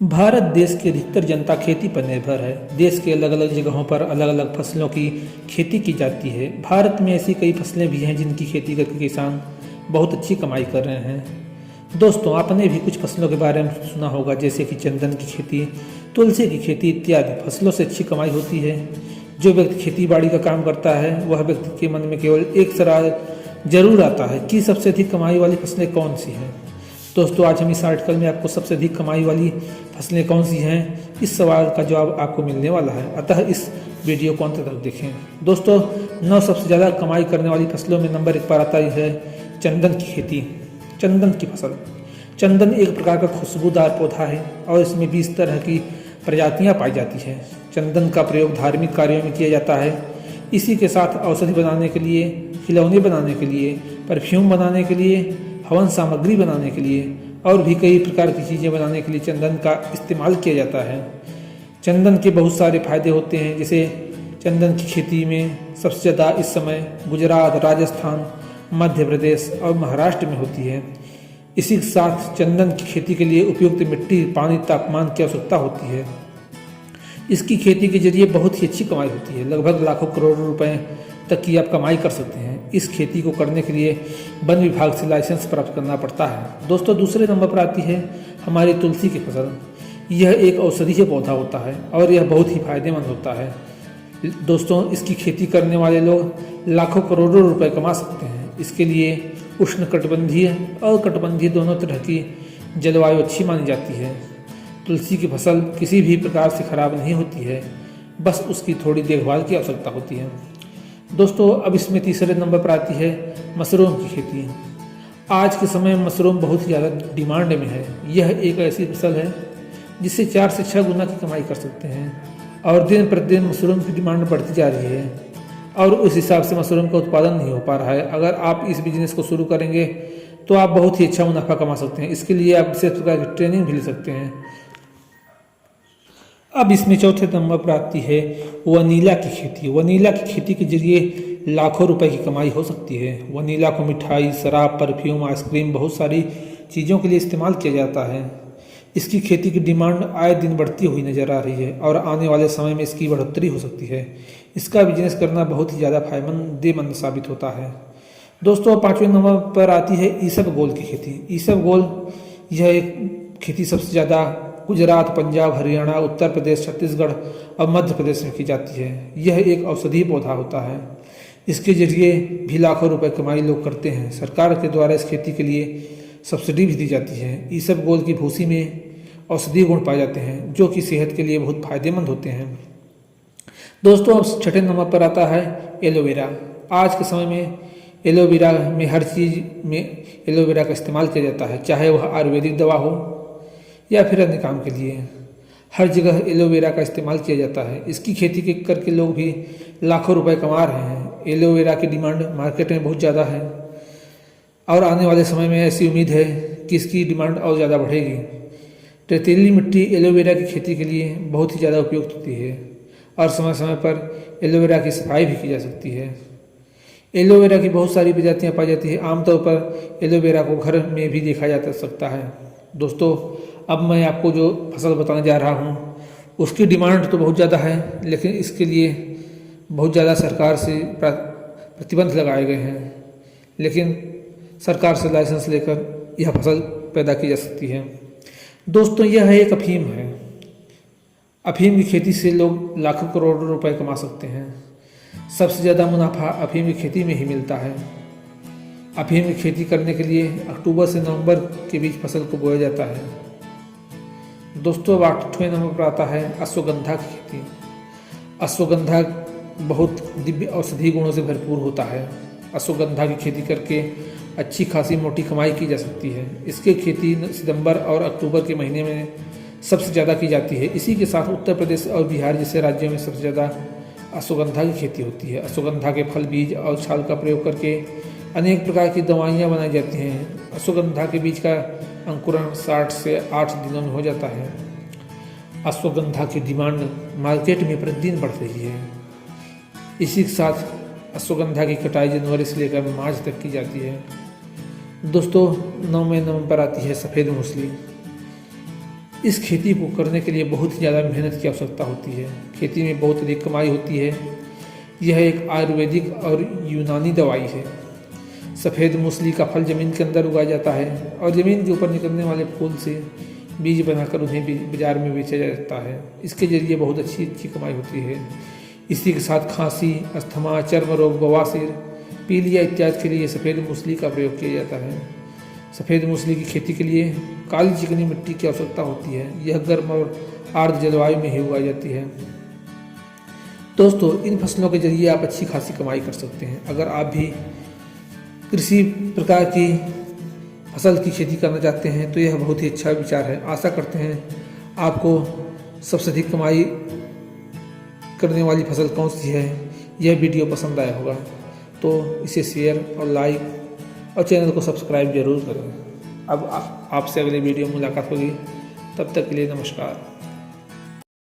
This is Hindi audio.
भारत देश की अधिकतर जनता खेती पर निर्भर है। देश के अलग अलग जगहों पर अलग अलग फसलों की खेती की जाती है। भारत में ऐसी कई फसलें भी हैं जिनकी खेती करके किसान बहुत अच्छी कमाई कर रहे हैं। दोस्तों, आपने भी कुछ फसलों के बारे में सुना होगा, जैसे कि चंदन की खेती, तुलसी की खेती इत्यादि। फसलों से अच्छी कमाई होती है। जो व्यक्ति खेती बाड़ी का काम करता है वह व्यक्ति के मन में केवल एक सवाल जरूर आता है कि सबसे अधिक कमाई वाली फसलें कौन सी हैं। दोस्तों, आज हम इस आर्टिकल में आपको सबसे अधिक कमाई वाली फसलें कौन सी हैं, इस सवाल का जवाब आपको मिलने वाला है। अतः इस वीडियो को अंत तक देखें। दोस्तों, 9 सबसे ज़्यादा कमाई करने वाली फसलों में नंबर 1 पर आता है चंदन की खेती। चंदन की फसल। चंदन एक प्रकार का खुशबूदार पौधा है और इसमें 20 तरह की प्रजातियां पाई जाती हैं। चंदन का प्रयोग धार्मिक कार्यों में किया जाता है। इसी के साथ औषधि बनाने के लिए, खिलौने बनाने के लिए, परफ्यूम बनाने के लिए, हवन सामग्री बनाने के लिए और भी कई प्रकार की चीज़ें बनाने के लिए चंदन का इस्तेमाल किया जाता है। चंदन के बहुत सारे फायदे होते हैं, जैसे चंदन की खेती में सबसे ज़्यादा इस समय गुजरात, राजस्थान, मध्य प्रदेश और महाराष्ट्र में होती है। इसी के साथ चंदन की खेती के लिए उपयुक्त मिट्टी, पानी, तापमान की आवश्यकता होती है। इसकी खेती के जरिए बहुत ही अच्छी कमाई होती है। लगभग लाखों करोड़ों रुपए तक की आप कमाई कर सकते हैं। इस खेती को करने के लिए वन विभाग से लाइसेंस प्राप्त करना पड़ता है। दोस्तों, दूसरे नंबर पर आती है हमारी तुलसी की फसल। यह एक औषधीय पौधा होता है और यह बहुत ही फायदेमंद होता है। दोस्तों, इसकी खेती करने वाले लोग लाखों करोड़ों रुपए कमा सकते हैं। इसके लिए उष्णकटिबंधीय और कटिबंधीय दोनों तरह की जलवायु अच्छी मानी जाती है। तुलसी की फसल किसी भी प्रकार से खराब नहीं होती है, बस उसकी थोड़ी देखभाल की आवश्यकता होती है। दोस्तों, अब इसमें तीसरे नंबर पर आती है मशरूम की खेती। आज के समय में मशरूम बहुत ही ज़्यादा डिमांड में है। यह एक ऐसी फसल है जिससे 4 से 6 गुना की कमाई कर सकते हैं और दिन प्रतिदिन मशरूम की डिमांड बढ़ती जा रही है और उस हिसाब से मशरूम का उत्पादन नहीं हो पा रहा है। अगर आप इस बिजनेस को शुरू करेंगे तो आप बहुत ही अच्छा मुनाफा कमा सकते हैं। इसके लिए आप विशेष प्रकार की ट्रेनिंग भी ले सकते हैं। अब इसमें चौथे नंबर पर आती है वनीला की खेती। वनीला की खेती के जरिए लाखों रुपए की कमाई हो सकती है। वनीला को मिठाई, शराब, परफ्यूम, आइसक्रीम, बहुत सारी चीज़ों के लिए इस्तेमाल किया जाता है। इसकी खेती की डिमांड आए दिन बढ़ती हुई नजर आ रही है और आने वाले समय में इसकी बढ़ोतरी हो सकती है। इसका बिजनेस करना बहुत ही ज़्यादा फायदेमंद साबित होता है। दोस्तों, 5वें नंबर पर आती है ईसबगोल की खेती। ईसबगोल यह एक खेती सबसे ज़्यादा गुजरात, पंजाब, हरियाणा, उत्तर प्रदेश, छत्तीसगढ़ और मध्य प्रदेश में की जाती है। यह एक औषधीय पौधा होता है। इसके जरिए भी लाखों रुपए कमाई लोग करते हैं। सरकार के द्वारा इस खेती के लिए सब्सिडी भी दी जाती है। ईसबगोल की भूसी में औषधीय गुण पाए जाते हैं जो कि सेहत के लिए बहुत फायदेमंद होते हैं। दोस्तों, अब छठे नंबर पर आता है एलोवेरा। आज के समय में एलोवेरा में हर चीज़ में एलोवेरा का इस्तेमाल किया जाता है, चाहे वह आयुर्वेदिक दवा हो या फिर अन्य काम के लिए। हर जगह एलोवेरा का इस्तेमाल किया जाता है। इसकी खेती के करके लोग भी लाखों रुपए कमा रहे हैं। एलोवेरा की डिमांड मार्केट में बहुत ज़्यादा है और आने वाले समय में ऐसी उम्मीद है कि इसकी डिमांड और ज़्यादा बढ़ेगी। रेतीली मिट्टी एलोवेरा की खेती के लिए बहुत ही ज़्यादा उपयुक्त होती है और समय समय पर एलोवेरा की सफाई भी की जा सकती है। एलोवेरा की बहुत सारी प्रजातियाँ पाई जाती हैं। आमतौर पर एलोवेरा को घर में भी देखा जा सकता है। दोस्तों, अब मैं आपको जो फसल बताने जा रहा हूँ उसकी डिमांड तो बहुत ज़्यादा है, लेकिन इसके लिए बहुत ज़्यादा सरकार से प्रतिबंध लगाए गए हैं। लेकिन सरकार से लाइसेंस लेकर यह फसल पैदा की जा सकती है। दोस्तों, यह एक अफीम है। अफीम की खेती से लोग लाखों करोड़ों रुपए कमा सकते हैं। सबसे ज़्यादा मुनाफा अफीम की खेती में ही मिलता है। अफीम की खेती करने के लिए अक्टूबर से नवंबर के बीच फसल को बोया जाता है। दोस्तों, अब 8वें नंबर पर आता है अश्वगंधा की खेती। अश्वगंधा बहुत दिव्य औषधीय गुणों से भरपूर होता है। अश्वगंधा की खेती करके अच्छी खासी मोटी कमाई की जा सकती है। इसकी खेती सितंबर और अक्टूबर के महीने में सबसे ज़्यादा की जाती है। इसी के साथ उत्तर प्रदेश और बिहार जैसे राज्यों में सबसे ज़्यादा अश्वगंधा की खेती होती है। अश्वगंधा के फल, बीज और छाल का प्रयोग करके अनेक प्रकार की दवाइयाँ बनाई जाती हैं। अश्वगंधा के बीज का अंकुरण 60 से 8 दिनों में हो जाता है। अश्वगंधा की डिमांड मार्केट में प्रतिदिन बढ़ रही है। इसी के साथ अश्वगंधा की कटाई जनवरी से लेकर मार्च तक की जाती है। दोस्तों, 9वें नंबर पर आती है सफ़ेद मूसली। इस खेती को करने के लिए बहुत ही ज़्यादा मेहनत की आवश्यकता होती है। खेती में बहुत अधिक कमाई होती है। यह एक आयुर्वेदिक और यूनानी दवाई है। सफ़ेद मूसली का फल ज़मीन के अंदर उगाया जाता है और ज़मीन के ऊपर निकलने वाले फूल से बीज बनाकर उन्हें बाज़ार में बेचा जाता है। इसके ज़रिए बहुत अच्छी कमाई होती है। इसी के साथ खांसी, अस्थमा, चर्म रोग, बवासीर, पीलिया इत्यादि के लिए सफ़ेद मूसली का प्रयोग किया जाता है। सफ़ेद मूसली की खेती के लिए काली चिकनी मिट्टी की आवश्यकता होती है। यह गर्म और आर्द्र जलवायु में ही उगाई जाती है। दोस्तों, इन फसलों के जरिए आप अच्छी खासी कमाई कर सकते हैं। अगर आप भी कृषि प्रकार की फसल की खेती करना चाहते हैं तो यह बहुत ही अच्छा विचार है। आशा करते हैं आपको सबसे अधिक कमाई करने वाली फसल कौन सी है यह वीडियो पसंद आया होगा तो इसे शेयर और लाइक और चैनल को सब्सक्राइब जरूर करें। अब आपसे अगले वीडियो में मुलाकात होगी। तब तक के लिए नमस्कार।